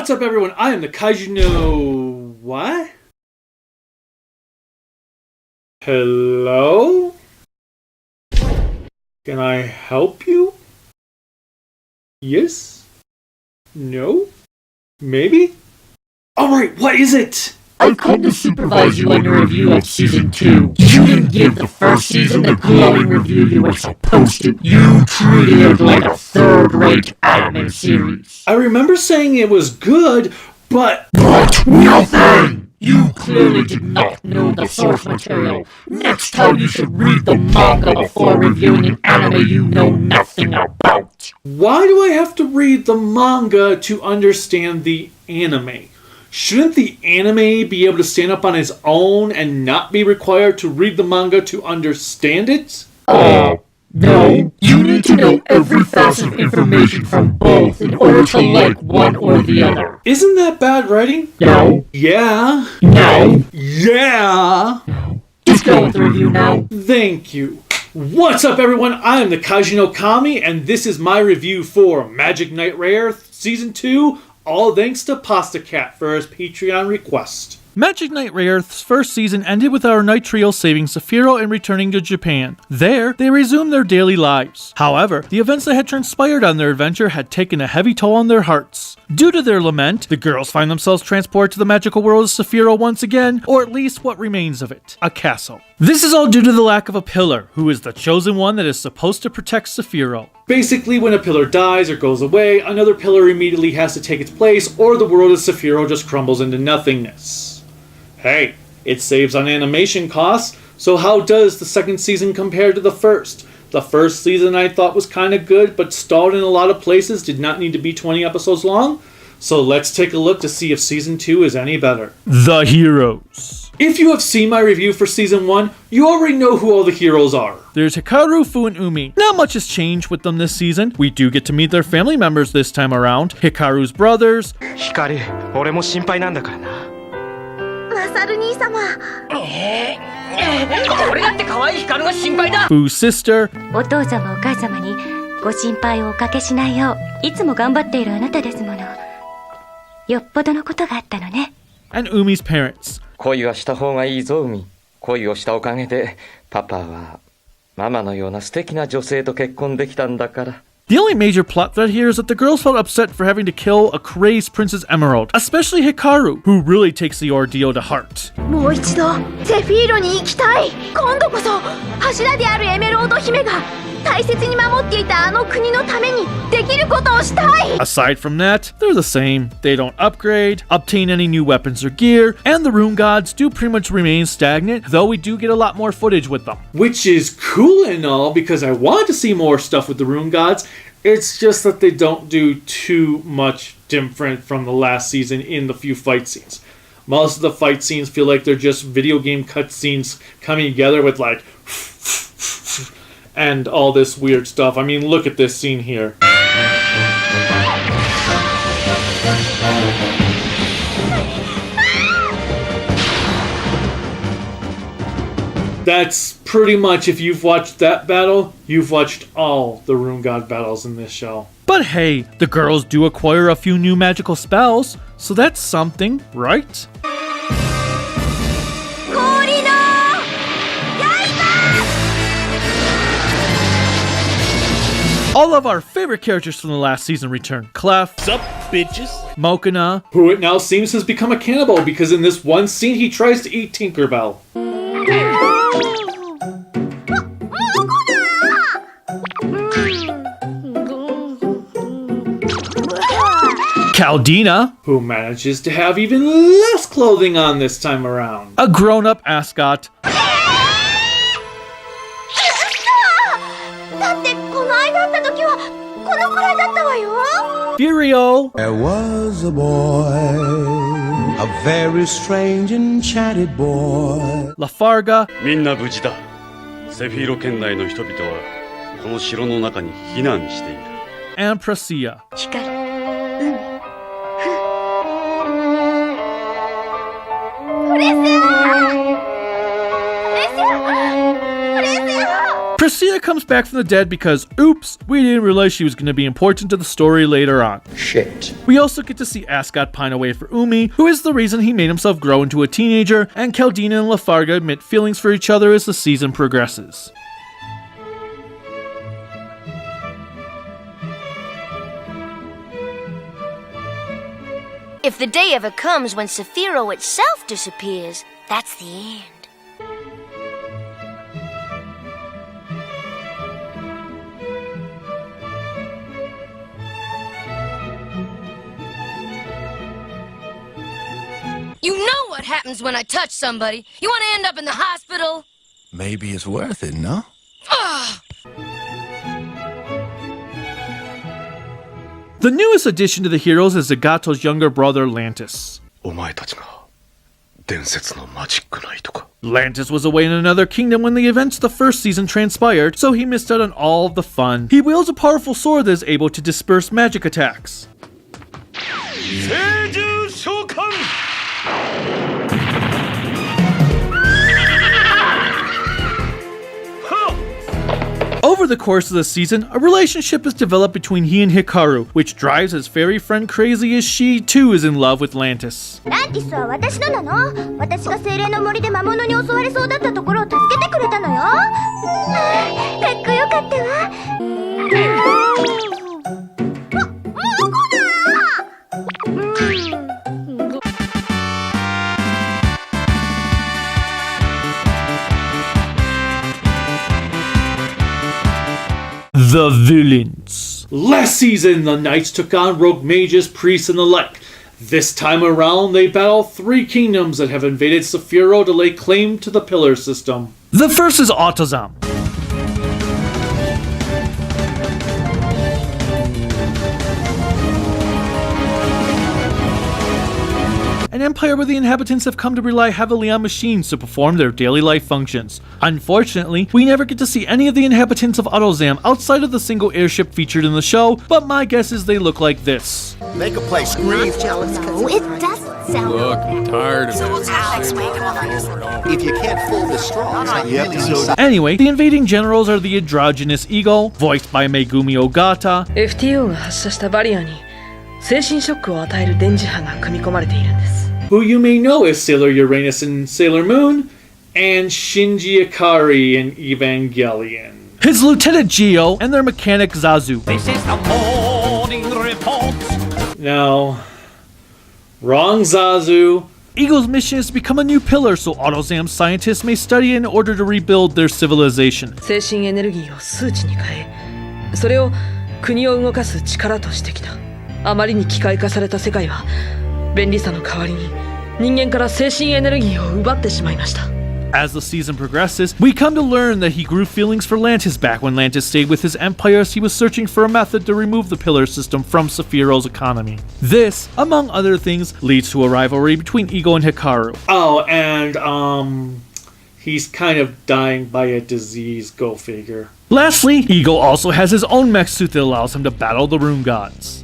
What's up, everyone? I am the Kaiju no... What? Hello? Can I help you? Yes? No? Maybe? Alright, what is it? I've come to supervise you on your review of Season 2. You didn't give the first season the glowing review you were supposed to. You treated it like a third-rate anime series. I remember saying it was good, but... But nothing! You clearly did not know the source material. Next time you should read the manga before reviewing an anime you know nothing about. Why do I have to read the manga to understand the anime? Shouldn't the anime be able to stand up on its own and not be required to read the manga to understand it? No. You need to know every facet of information from both in order to like one or the other. Isn't that bad writing? No. Yeah. No. Yeah. No. Just go with the review now. Thank you. What's up, everyone? I am the Kaiju no Kami, and this is my review for Magic Knight Rayearth Season 2, all thanks to Pasta Cat for his Patreon request. Magic Knight Rayearth's first season ended with our Knight Trio saving Cephiro and returning to Japan. There, they resumed their daily lives. However, the events that had transpired on their adventure had taken a heavy toll on their hearts. Due to their lament, the girls find themselves transported to the magical world of Cephiro once again, or at least what remains of it, a castle. This is all due to the lack of a pillar, who is the chosen one that is supposed to protect Cephiro. Basically, when a pillar dies or goes away, another pillar immediately has to take its place, or the world of Cephiro just crumbles into nothingness. Hey, it saves on animation costs, so how does the second season compare to the first? The first season I thought was kinda good, but stalled in a lot of places, did not need to be 20 episodes long. So let's take a look to see if season 2 is any better. The heroes. If you have seen my review for season 1, you already know who all the heroes are. There's Hikaru, Foo, and Umi. Not much has changed with them this season. We do get to meet their family members this time around. Hikaru's brothers. Hikaru, 俺も心配なんだからな。マサル兄様。俺だって可愛い光が心配だ。 Foo's sister. お父様お母様にご心配をおかけしないよういつも頑張っているあなたですもの。よっぽどのことがあったのね。And Umi's parents. 恋はした方がいいぞ、海。恋をしたおかげでパパはママのような素敵な女性と結婚できたんだから。The only major plot thread here is that the girls felt upset for having to kill a crazed Princess Emerald, especially Hikaru, who really takes the ordeal to heart. もう一度セフィーロに行きたい。今度こそ柱であるエメロード姫が大切に守っていたあの国のためにできることをしたい。 Aside from that, they're the same. They don't upgrade, obtain any new weapons or gear, and the rune gods do pretty much remain stagnant, though we do get a lot more footage with them. Which is cool and all, because I want to see more stuff with the rune gods. It's just that they don't do too much different from the last season in the few fight scenes. Most of the fight scenes feel like they're just video game cutscenes coming together with like and all this weird stuff. I mean, look at this scene here. That's pretty much, if you've watched that battle, you've watched all the Rune God battles in this show. But hey, the girls do acquire a few new magical spells, so that's something, right? All of our favorite characters from the last season return. Clef, Sup, bitches? Mokina, who it now seems has become a cannibal because in this one scene he tries to eat Tinkerbell. Caldina, who manages to have even less clothing on this time around. A grown-up ascot. だってこの間会った時はこのくらいだったわよ。 Furio. There was a boy, a very strange enchanted boy. Lafarga. みんな無事だ。セフィロ県内の人々はこの城の中に避難している。And Perseus. 光。Perseus comes back from the dead because, oops, we didn't realize she was going to be important to the story later on. Shit. We also get to see Ascot pine away for Umi, who is the reason he made himself grow into a teenager, and Caldina and Lafarga admit feelings for each other as the season progresses. If the day ever comes when Cephiro itself disappears, that's the end. You know what happens when I touch somebody. You want to end up in the hospital? Maybe it's worth it, no? The newest addition to the heroes is Zagato's younger brother, Lantis. お前たちが伝説のマジックナイトか。 Lantis was away in another kingdom when the events of the first season transpired, so he missed out on all of the fun. He wields a powerful sword that is able to disperse magic attacks. Over the course of the season, a relationship is developed between he and Hikaru, which drives his fairy friend crazy as she, too, is in love with Lantis. ランティスは私のなの。私が精霊の森で魔物に襲われそうだったところを助けてくれたのよ。かっこよかったわ。The villains. Last season, the knights took on rogue mages, priests, and the like. This time around, they battle 3 kingdoms that have invaded Cephiro to lay claim to the pillar system. The first is Autozam. An empire where the inhabitants have come to rely heavily on machines to perform their daily life functions. Unfortunately, we never get to see any of the inhabitants of Autozam outside of the single airship featured in the show, but my guess is they look like this. Make a place scream. No, it doesn't sound. Look, I'm tired of it. If you can't fool the straws, you have to use. Anyway, the invading generals are the androgynous Eagle, voiced by Megumi Ogata, FTO が発射したバリアに精神ショックを与える電磁波が組み込まれているんです。 who you may know as Sailor Uranus in Sailor Moon, and Shinji Ikari in Evangelion. His lieutenant Gio and their mechanic Zazu. This is the morning report. No. Wrong Zazu. Eagle's mission is to become a new pillar so Autozam scientists may study in order to rebuild their civilization. 精神エネルギーを数値に変え、それを国を動かす力としてきた。あまりに機械化された世界は便利さの代わりに人間から精神エネルギーを奪ってしまいました。 As the season progresses, we come to learn that he grew feelings for Lantis back when Lantis stayed with his empire as he was searching for a method to remove the pillar system from Sephiro's economy. This, among other things, leads to a rivalry between Ego and Hikaru. Oh, and, he's kind of dying by a disease, go figure. Lastly, Ego also has his own mech suit that allows him to battle the Rune Gods.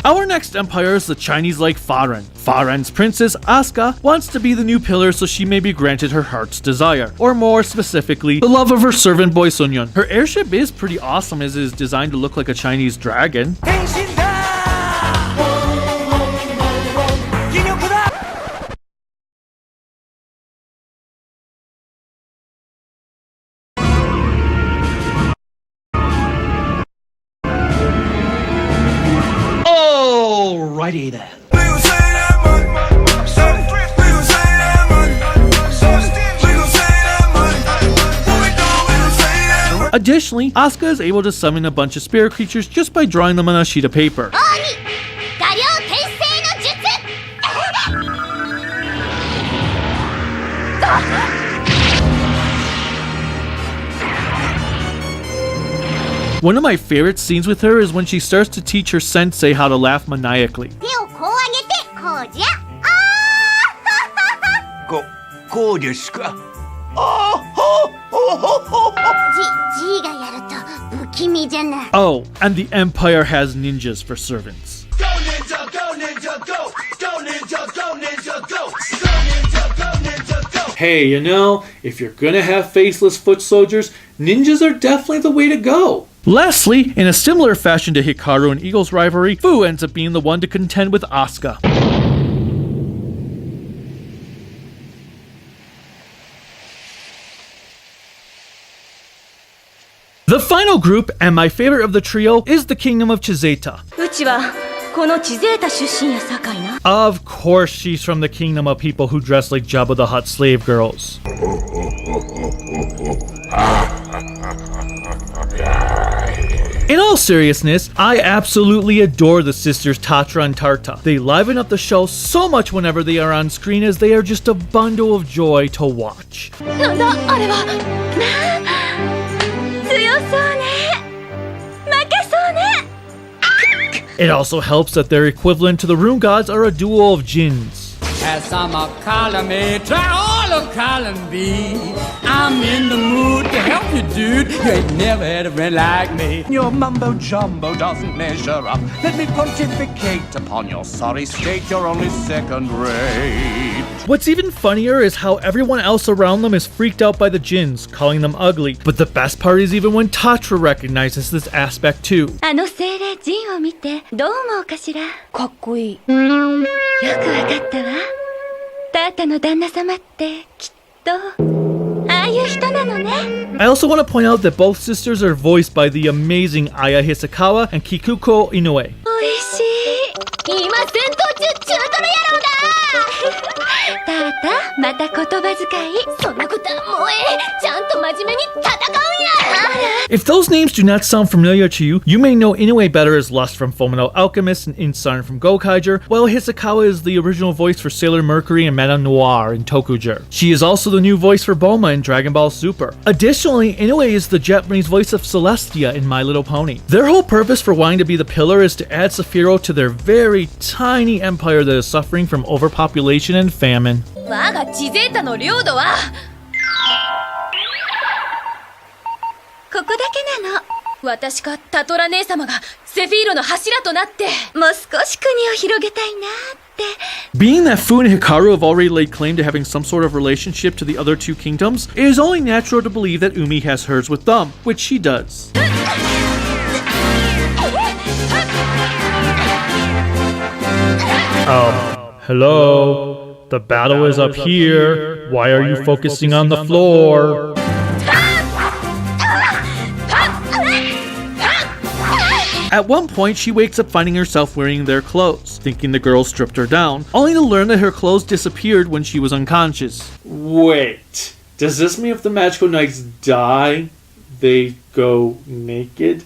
Our next empire is the Chinese-like Fahren. Fahren's princess, Asuka, wants to be the new pillar so she may be granted her heart's desire, or more specifically, the love of her servant boy Sunyeon. Her airship is pretty awesome as it is designed to look like a Chinese dragon. Alrighty then. Additionally, Asuka is able to summon a bunch of spirit creatures just by drawing them on a sheet of paper. One of my favorite scenes with her is when she starts to teach her sensei how to laugh maniacally. Oh, and the Empire has ninjas for servants. Go ninja, go ninja, go! Hey, you know, if you're gonna have faceless foot soldiers, ninjas are definitely the way to go. Lastly, in a similar fashion to Hikaru and Eagle's rivalry, Foo ends up being the one to contend with Asuka. The final group, and my favorite of the trio, is the Kingdom of Chizeta. うちはこのチゼータ出身やさかいな。 Of course she's from the kingdom of people who dress like Jabba the Hutt slave girls. In all seriousness, I absolutely adore the sisters Tatra and Tarta. They liven up the show so much whenever they are on screen, as they are just a bundle of joy to watch. なんだあれは。強そうね。負けそうね。 It also helps that their equivalent to the Rune Gods are a duo of djinns. As some of column A, try all of column B. I'm in the mood to help you, dude. You ain't never had a friend like me. Your mumbo jumbo doesn't measure up. Let me pontificate upon your sorry state. You're only second rate. What's even funnier is how everyone else around them is freaked out by the djinns, calling them ugly. But the best part is even when Tatra recognizes this aspect too. あの精霊ジンを見てどう思うかしら。かっこいい。よくわかったわ。タータの旦那様ってきっとああいう人なのね。 I also want to point out that both sisters are voiced by the amazing Aya Hisakawa and Kikuko Inoue. おいしい。今戦闘中中トロ野郎だ。タータまた言葉遣い。そんなことはもうちゃんと真面目に戦うんや。 If those names do not sound familiar to you, you may know Inoue better as Lust from Fullmetal Alchemist and Insun from Gokaiger, while Hisakawa is the original voice for Sailor Mercury and Madame Noir in Tokuger. She is also the new voice for Bulma in Dragon Ball Super. Additionally, Inoue is the Japanese voice of Celestia in My Little Pony. Their whole purpose for wanting to be the pillar is to add Cephiro to their very tiny empire that is suffering from overpopulation and famine. 我がチゼータの領土はここだけなの。私かタトラ姉様がセフィーロの柱となってもう少し国を広げたいなって。 Being that Fu and Hikaru have already laid claim to having some sort of relationship to the other two kingdoms, it is only natural to believe that Umi has hers with them, which she does. Hello? The battle is up here. Why are you focusing on the floor? At one point, she wakes up finding herself wearing their clothes, thinking the girls stripped her down, only to learn that her clothes disappeared when she was unconscious. Wait, does this mean if the magical knights die, they go naked?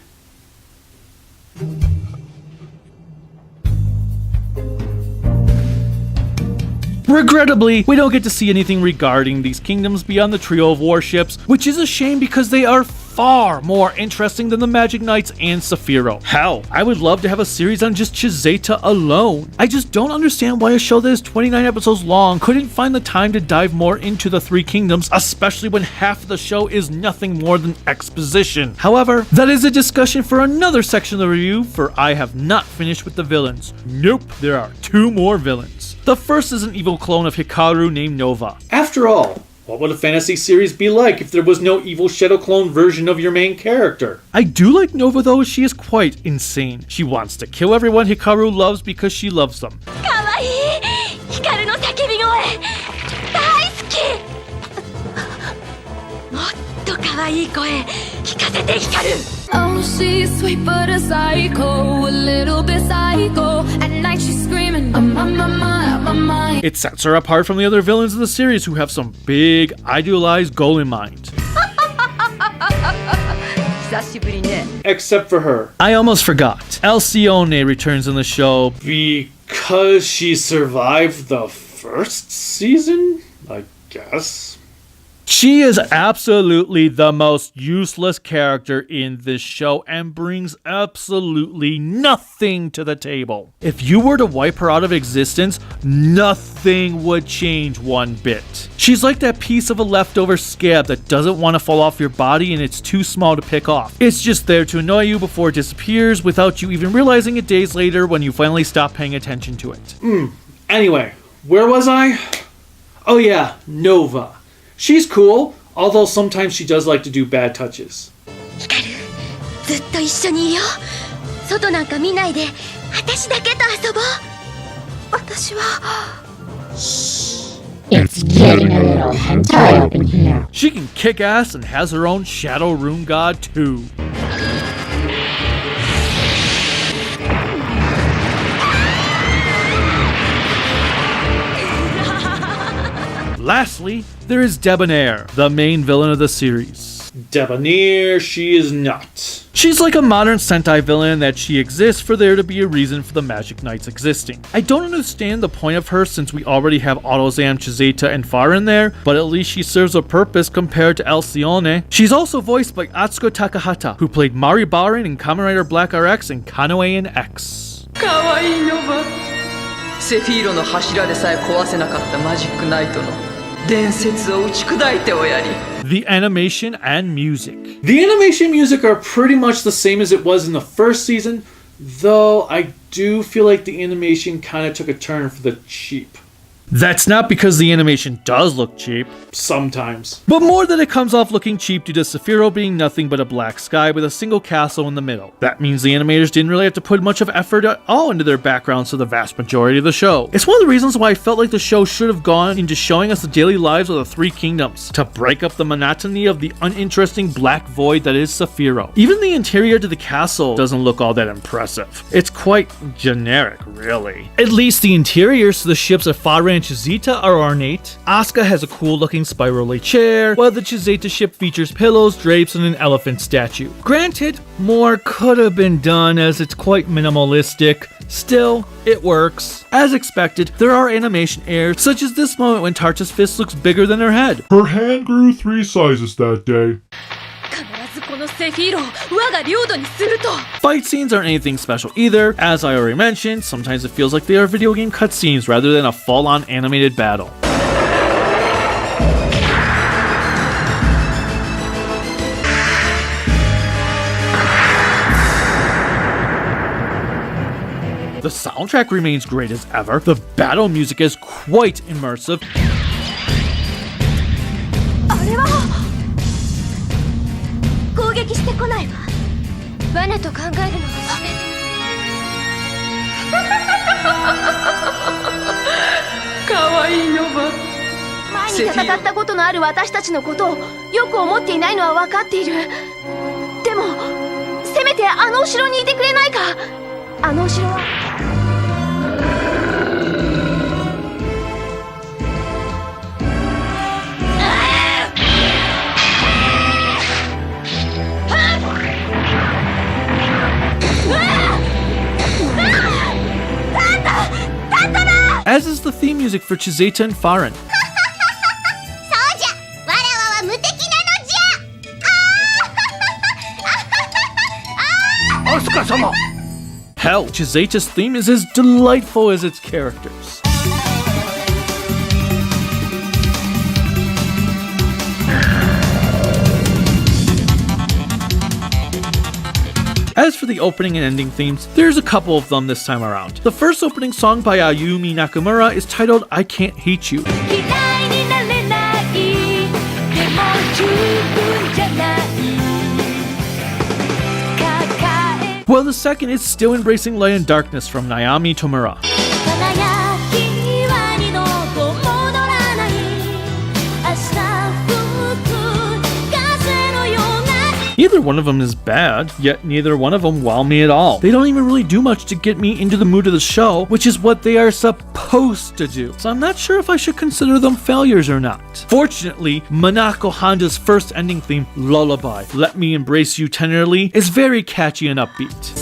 Regrettably, we don't get to see anything regarding these kingdoms beyond the trio of warships, which is a shame because they are far more interesting than the Magic Knights and Cephiro. Hell, I would love to have a series on just Chizeta alone. I just don't understand why a show that is 29 episodes long couldn't find the time to dive more into the three kingdoms, especially when half of the show is nothing more than exposition. However, that is a discussion for another section of the review, for I have not finished with the villains. Nope, there are two more villains. The first is an evil clone of Hikaru named Nova. After all, what would a fantasy series be like if there was no evil shadow clone version of your main character? I do like Nova though, she is quite insane. She wants to kill everyone Hikaru loves because she loves them. かわいい。ヒカルの叫び声大好き。もっとかわいい声聞かせてヒカル。Oh, she's sweet but a psycho, a little bit psycho. At night she's screaming, I'm on my mind, my mind. It sets her apart from the other villains of the series who have some big, idealized goal in mind. 久しぶりね。 Except for her. I almost forgot. Alcyone returns in the show because she survived the first season, I guess. She is absolutely the most useless character in this show and brings absolutely nothing to the table. If you were to wipe her out of existence, nothing would change one bit. She's like that piece of a leftover scab that doesn't want to fall off your body and it's too small to pick off. It's just there to annoy you before it disappears without you even realizing it days later when you finally stop paying attention to it. Anyway, where was I? Oh yeah, Nova. She's cool, although sometimes she does like to do bad touches. ヒカル、ずっと一緒にいよう。外なんか見ないで、私だけと遊ぼう。私は。It's getting a little hentai up in here. She can kick ass and has her own shadow room god too. Lastly, there is Debonair, the main villain of the series. Debonair, she is not. She's like a modern Sentai villain that she exists for there to be a reason for the Magic Knights existing. I don't understand the point of her since we already have Autozam, Chizeta, and Farin there, but at least she serves a purpose compared to Alcyone. She's also voiced by Atsuko Takahata, who played Mari Barin in Kamen Rider Black RX and Kanoe in X. かわいいのばセフィーロの柱でさえ壊せなかったマジックナイトの伝説を打ち砕いておやり The animation and music. The animation music are pretty much the same as it was in the first season, though I do feel like the animation kind of took a turn for the cheap. That's not because the animation does look cheap, sometimes, but more that it comes off looking cheap due to Cephiro being nothing but a black sky with a single castle in the middle. That means the animators didn't really have to put much of effort at all into their backgrounds for the vast majority of the show. It's one of the reasons why I felt like the show should have gone into showing us the daily lives of the three kingdoms, to break up the monotony of the uninteresting black void that is Cephiro. Even the interior to the castle doesn't look all that impressive. It's quite generic, really. At least the interiors to the ships of Farin and Chizeta are ornate. Asuka has a cool looking spirally chair, while the Chizeta ship features pillows, drapes, and an elephant statue. Granted, more could have been done as it's quite minimalistic. Still, it works. As expected, there are animation errors, such as this moment when Tarcha's fist looks bigger than her head. Her hand grew 3 sizes that day. Fight scenes aren't anything special either. As I already mentioned, sometimes it feels like they are video game cutscenes rather than a full-on animated battle. The soundtrack remains great as ever. The battle music is quite immersive. As is the theme music for Chizeta and Farin. Hell, Chizeta's theme is as delightful as its characters. As for the opening and ending themes, there's a couple of them this time around. The first opening song by Ayumi Nakamura is titled I Can't Hate You. While the second is Still Embracing Light and Darkness from Naomi Tomura. Neither one of them is bad, yet neither one of them wow me at all. They don't even really do much to get me into the mood of the show, which is what they are supposed to do. So I'm not sure if I should consider them failures or not. Fortunately, Manako Honda's first ending theme, Lullaby, Let Me Embrace You Tenderly, is very catchy and upbeat.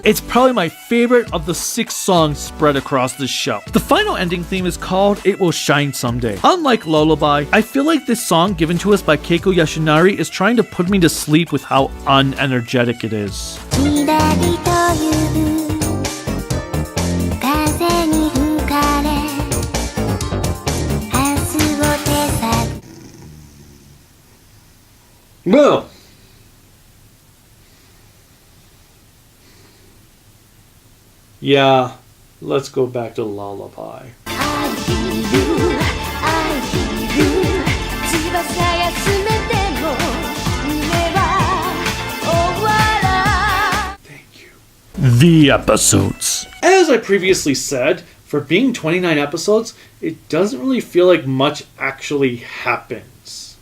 It's probably my favorite of the 6 songs spread across this show. The final ending theme is called It Will Shine Someday. Unlike Lullaby, I feel like this song given to us by Keiko Yashinari is trying to put me to sleep with how unenergetic it is. Well, Yeah, let's go back to Lullaby. The episodes. As I previously said, for being 29 episodes, it doesn't really feel like much actually happens.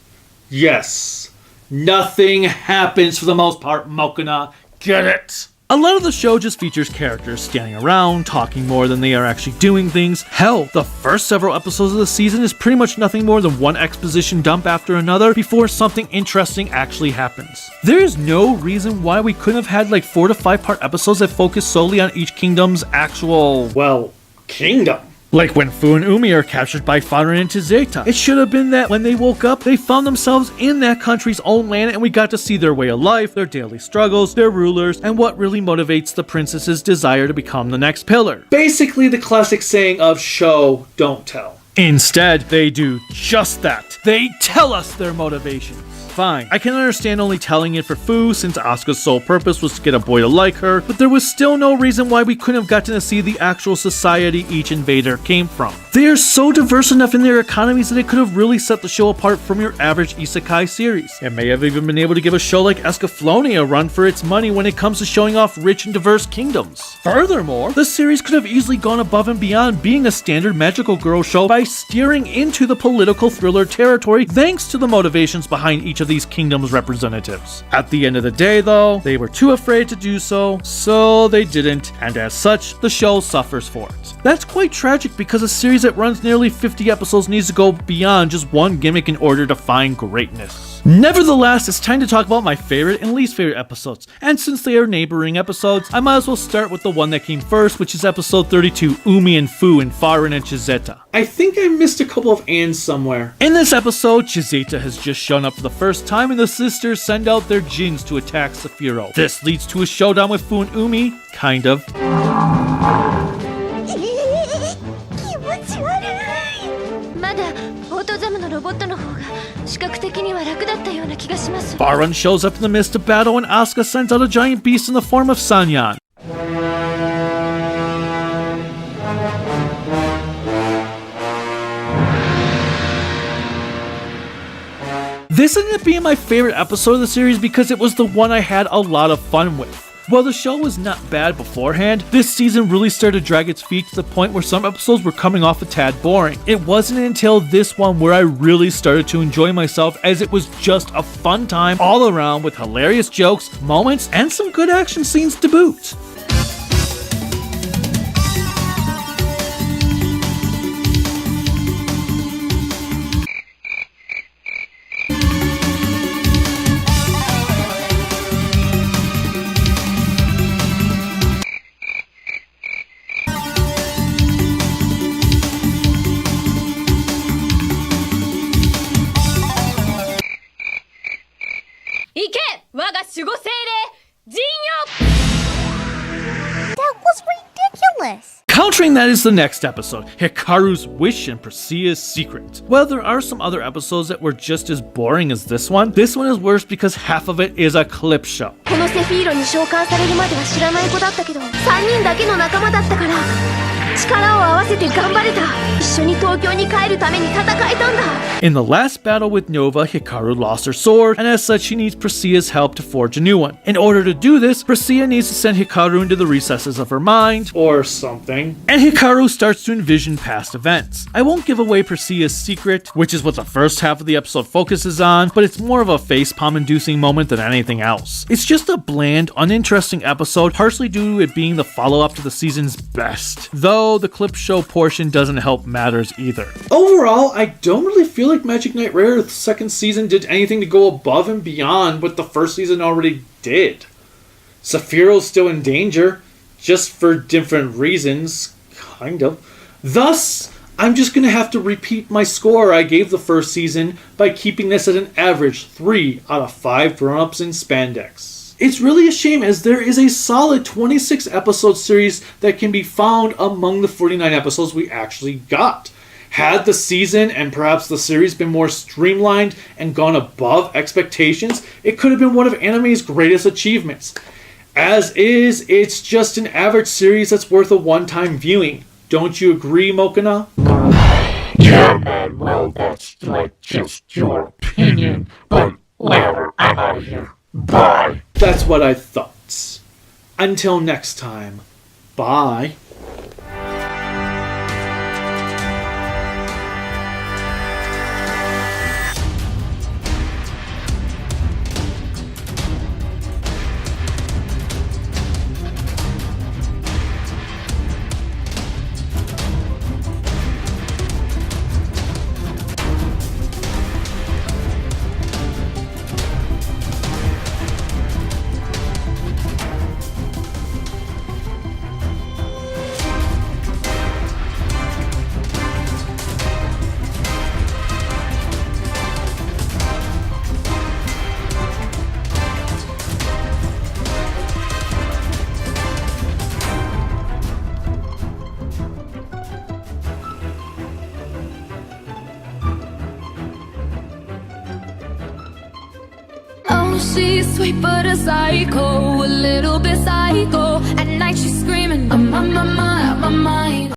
Yes, nothing happens for the most part, Mokuna. Get it? A lot of the show just features characters standing around, talking more than they are actually doing things. Hell, the first several episodes of the season is pretty much nothing more than one exposition dump after another before something interesting actually happens. There is no reason why we couldn't have had like 4 to 5 part episodes that focus solely on each kingdom's actual, well, kingdom. Like when Foo and Umi are captured by Farin and Chizeta. It should have been that when they woke up, they found themselves in that country's own land and we got to see their way of life, their daily struggles, their rulers, and what really motivates the princess's desire to become the next pillar. Basically the classic saying of show, don't tell. Instead, they do just that. They tell us their motivations. Fine, I can understand only telling it for Foo since Asuka's sole purpose was to get a boy to like her, but there was still no reason why we couldn't have gotten to see the actual society each invader came from. They are so diverse enough in their economies that it could have really set the show apart from your average isekai series. It may have even been able to give a show like Escaflowne a run for its money when it comes to showing off rich and diverse kingdoms. Furthermore, the series could have easily gone above and beyond being a standard magical girl show by steering into the political thriller territory thanks to the motivations behind each of these kingdoms' representatives. At the end of the day though, they were too afraid to do so, so they didn't, and as such, the show suffers for it. That's quite tragic because a series that runs nearly 50 episodes needs to go beyond just one gimmick in order to find greatness. Nevertheless, it's time to talk about my favorite and least favorite episodes, and since they are neighboring episodes, I might as well start with the one that came first, which is episode 32, Me and Foo and Farin and Chizeta. I think I missed a couple of ands somewhere. In this episode, Chizeta has just shown up for the first time and the sisters send out their djinns to attack Cephiro. This leads to a showdown with Foo and Umi, kind of. Farin shows up in the midst of battle and Asuka sends out a giant beast in the form of Sanyan. This ended up being my favorite episode of the series because it was the one I had a lot of fun with. While the show was not bad beforehand, this season really started to drag its feet to the point where some episodes were coming off a tad boring. It wasn't until this one where I really started to enjoy myself, as it was just a fun time all around with hilarious jokes, moments, and some good action scenes to boot. That was ridiculous! Countering that is the next episode, Hikaru's Wish and Perseus' Secret. While there are some other episodes that were just as boring as this one is worse because half of it is a clip show. このセフィーロに召喚されるまでは知らない子だったけど、3人だけの仲間だったから、力を合わせて頑張れた。一緒に東京に帰るために戦えたんだ。In the last battle with Nova, Hikaru lost her sword, and as such she needs Perseus' help to forge a new one. In order to do this, Perseus needs to send Hikaru into the recesses of her mind, or something, and Hikaru starts to envision past events. I won't give away Perseus' secret, which is what the first half of the episode focuses on, but it's more of a facepalm-inducing moment than anything else. It's just a bland, uninteresting episode, partially due to it being the follow-up to the season's best, though the clip show portion doesn't help matters either. Overall, I don't really feel like Magic Knight Rayearth's second season did anything to go above and beyond what the first season already did. Cephiro's still in danger, just for different reasons, kind of. Thus, I'm just going to have to repeat my score I gave the first season by keeping this at an average 3 out of 5 grown-ups in spandex. It's really a shame, as there is a solid 26 episode series that can be found among the 49 episodes we actually got. Had the season and perhaps the series been more streamlined and gone above expectations, it could have been one of anime's greatest achievements. As is, it's just an average series that's worth a one-time viewing. Don't you agree, Mokana? Yeah, man, well, that's like just your opinion, but whatever, I'm out of here. Bye. That's what I thought. Until next time, bye. Oh, she's sweet but a psycho, a little bit psycho. At night she's screaming, I'm on my mind,